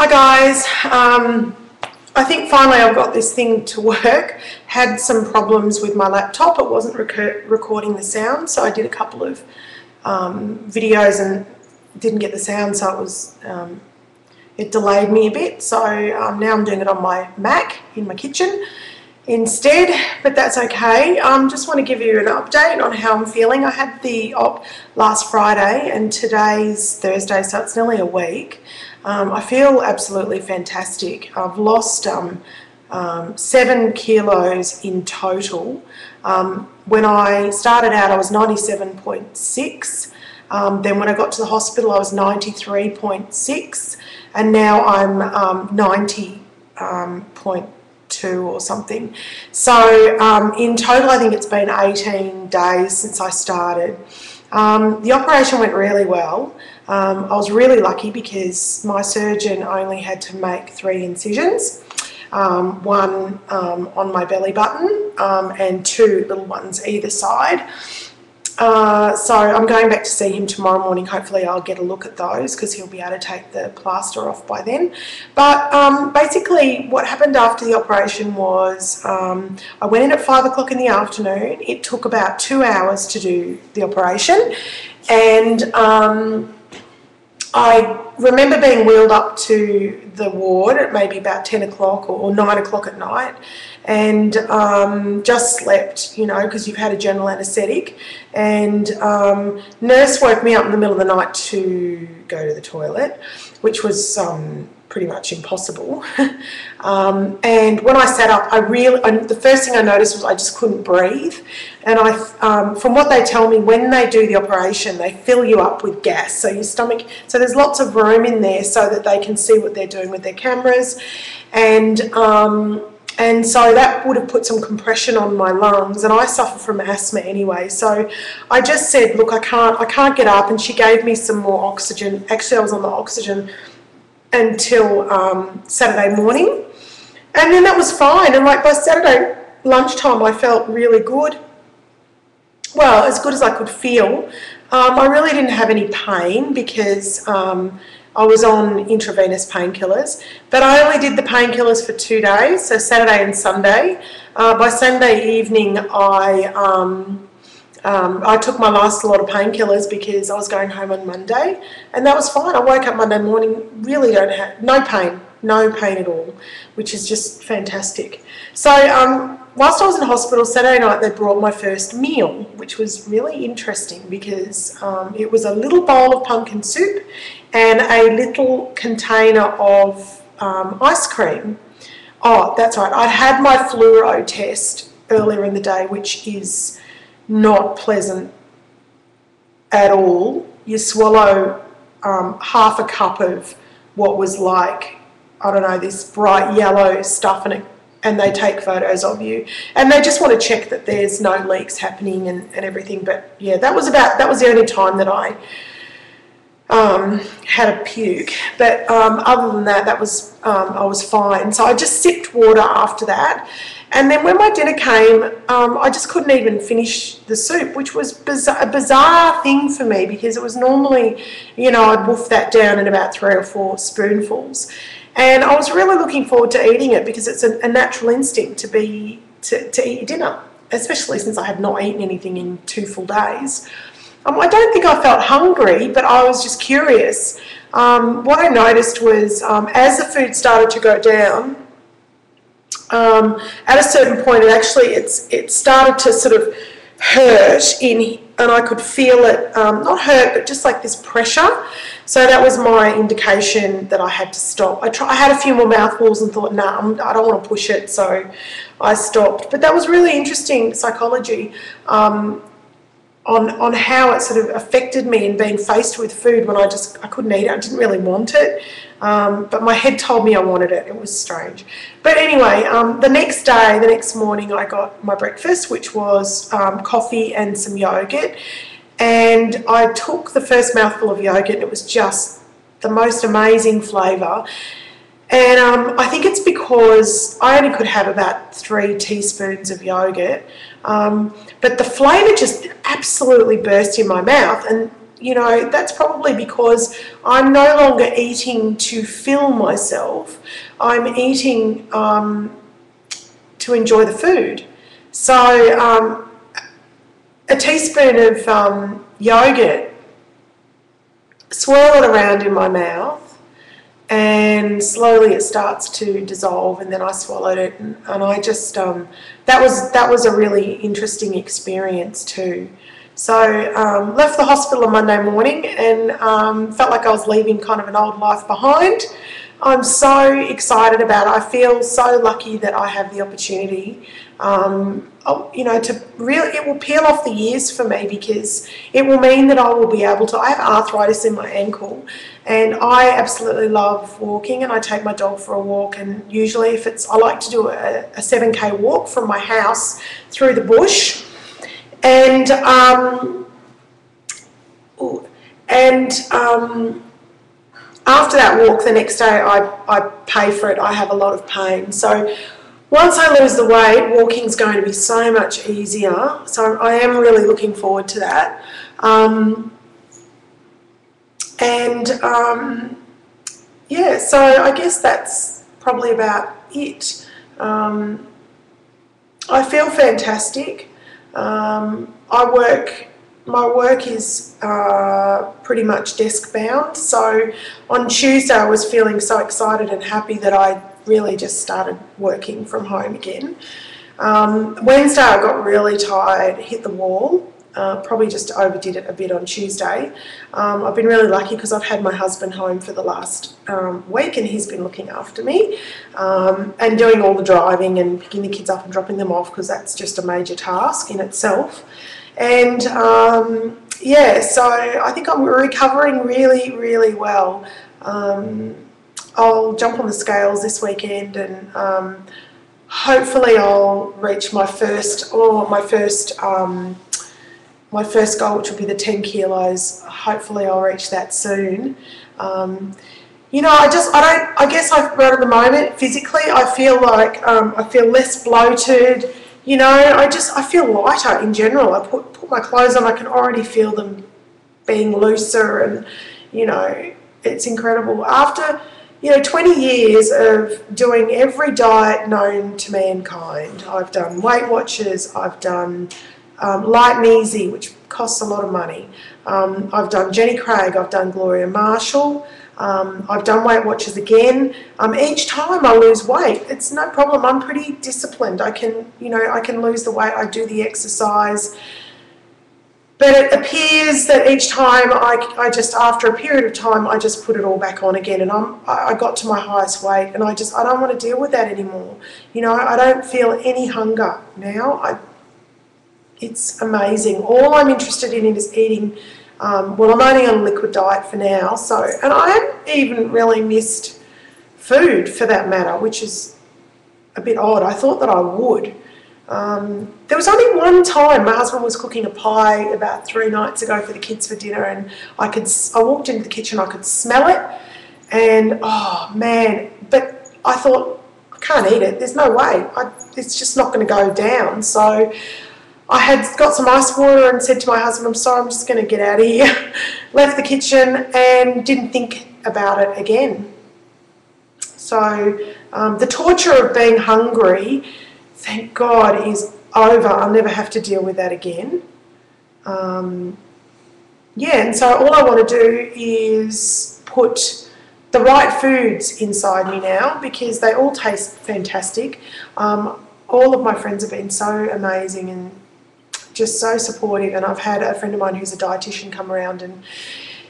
Hi guys, I think finally I've got this thing to work. Had some problems with my laptop, it wasn't recording the sound, so I did a couple of videos and didn't get the sound, so it was it delayed me a bit. So now I'm doing it on my Mac in my kitchen instead, but that's okay. Just want to give you an update on how I'm feeling. I had the op last Friday and today's Thursday, so it's nearly a week. I feel absolutely fantastic. I've lost 7 kilos in total. When I started out I was 97.6, then when I got to the hospital I was 93.6, and now I'm 90.2 or something. So in total I think it's been 18 days since I started. The operation went really well. I was really lucky because my surgeon only had to make 3 incisions, one on my belly button and 2 little ones either side. So I'm going back to see him tomorrow morning. Hopefully I'll get a look at those because he'll be able to take the plaster off by then. But basically what happened after the operation was I went in at 5 o'clock in the afternoon. It took about 2 hours to do the operation, and I remember being wheeled up to the ward at maybe about 10 o'clock or 9 o'clock at night, and just slept, you know, because you've had a general anaesthetic. And nurse woke me up in the middle of the night to go to the toilet, which was pretty much impossible. And when I sat up, the first thing I noticed was I just couldn't breathe. And from what they tell me, when they do the operation, they fill you up with gas, so your stomach, so there's lots of room in there so that they can see what they're doing with their cameras. And so that would have put some compression on my lungs, and I suffer from asthma anyway. So I just said, look, I can't get up, and she gave me some more oxygen. Actually, I was on the oxygen until Saturday morning, and then that was fine. And like by Saturday lunchtime, I felt really good. Well, as good as I could feel. I really didn't have any pain because I was on intravenous painkillers, but I only did the painkillers for 2 days, so Saturday and Sunday. By Sunday evening, I took my last lot of painkillers because I was going home on Monday, and that was fine. I woke up Monday morning, really no pain at all, which is just fantastic. So whilst I was in hospital, Saturday night they brought my first meal, which was really interesting because it was a little bowl of pumpkin soup and a little container of ice cream. Oh, that's right, I'd had my fluoro test earlier in the day, which is not pleasant at all. You swallow half a cup of what was like, I don't know, this bright yellow stuff, and they take photos of you, and they just want to check that there's no leaks happening and everything. But yeah, that was the only time that I had a puke, but other than that, I was fine. So I just sipped water after that, and then when my dinner came, I just couldn't even finish the soup, which was a bizarre thing for me because it was normally, you know, I'd wolf that down in about 3 or 4 spoonfuls. And I was really looking forward to eating it because it's a natural instinct to eat dinner, especially since I had not eaten anything in 2 full days. I don't think I felt hungry, but I was just curious. What I noticed was as the food started to go down, at a certain point it started to sort of hurt and I could feel it, not hurt, but just like this pressure. So that was my indication that I had to stop. I had a few more mouthfuls and thought, nah, I don't want to push it, so I stopped. But that was really interesting psychology on how it sort of affected me in being faced with food when I couldn't eat it. I didn't really want it, but my head told me I wanted it. It was strange. But anyway, the next morning, I got my breakfast, which was coffee and some yogurt. And I took the first mouthful of yogurt, and it was just the most amazing flavour. And I think it's because I only could have about 3 teaspoons of yogurt, but the flavour just absolutely burst in my mouth. And you know, that's probably because I'm no longer eating to fill myself. I'm eating to enjoy the food. So a teaspoon of yogurt, swirl it around in my mouth, and slowly it starts to dissolve, and then I swallowed it, and I just that was a really interesting experience too. So left the hospital on Monday morning and felt like I was leaving kind of an old life behind. I'm so excited about it. I feel so lucky that I have the opportunity, you know, to really, it will peel off the years for me, because it will mean that I will be able to, I have arthritis in my ankle, and I absolutely love walking, and I take my dog for a walk, and usually if it's, I like to do a 7K walk from my house through the bush, and after that walk, the next day I pay for it. I have a lot of pain. So once I lose the weight, walking's going to be so much easier. So I am really looking forward to that. Yeah, so I guess that's probably about it. I feel fantastic. My work is pretty much desk bound, so on Tuesday I was feeling so excited and happy that I really just started working from home again. Wednesday I got really tired, hit the wall, probably just overdid it a bit on Tuesday. I've been really lucky because I've had my husband home for the last week, and he's been looking after me and doing all the driving and picking the kids up and dropping them off, because that's just a major task in itself. And yeah, so I think I'm recovering really, really well. I'll jump on the scales this weekend, and hopefully I'll reach my first goal, which will be the 10 kilos. Hopefully I'll reach that soon. You know, I guess right at the moment, physically, I feel like I feel less bloated. You know, I feel lighter in general. I put my clothes on, I can already feel them being looser, and, you know, it's incredible. After, you know, 20 years of doing every diet known to mankind, I've done Weight Watchers, I've done Light and Easy, which costs a lot of money. I've done Jenny Craig, I've done Gloria Marshall, I've done Weight Watchers again. Each time I lose weight, it's no problem. I'm pretty disciplined. I can lose the weight. I do the exercise. But it appears that each time I just, after a period of time, I just put it all back on again, and I got to my highest weight, and I don't want to deal with that anymore. You know, I don't feel any hunger now. It's amazing. All I'm interested in is eating. Well, I'm only on a liquid diet for now, and I haven't even really missed food for that matter, which is a bit odd. I thought that I would. There was only one time my husband was cooking a pie about 3 nights ago for the kids for dinner, and I walked into the kitchen, I could smell it, and oh man, but I thought, I can't eat it, there's no way, it's just not going to go down. So I had got some ice water and said to my husband, I'm sorry, I'm just going to get out of here. Left the kitchen and didn't think about it again. So the torture of being hungry, thank God, is over. I'll never have to deal with that again. Yeah, and so all I want to do is put the right foods inside me now, because they all taste fantastic. All of my friends have been so amazing and just so supportive, and I've had a friend of mine who's a dietitian come around, and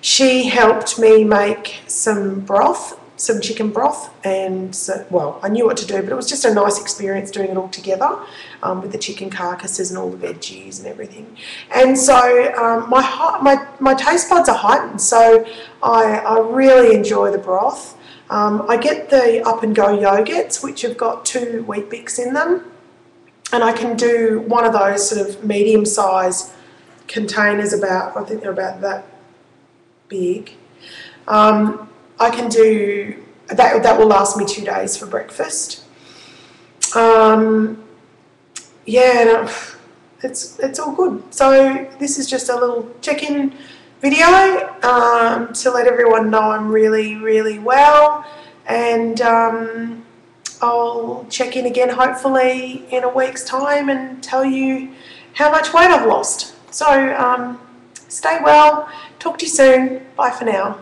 she helped me make some broth, some chicken broth, and so, well, I knew what to do, but it was just a nice experience doing it all together with the chicken carcasses and all the veggies and everything. And so my taste buds are heightened, so I really enjoy the broth. I get the Up and Go yogurts, which have got 2 wheat bix in them. And I can do one of those sort of medium-sized containers, I think they're about that big. I can do, that will last me 2 days for breakfast. Yeah, it's all good. So this is just a little check-in video to let everyone know I'm really, really well, and I'll check in again hopefully in a week's time and tell you how much weight I've lost. So stay well, talk to you soon, bye for now.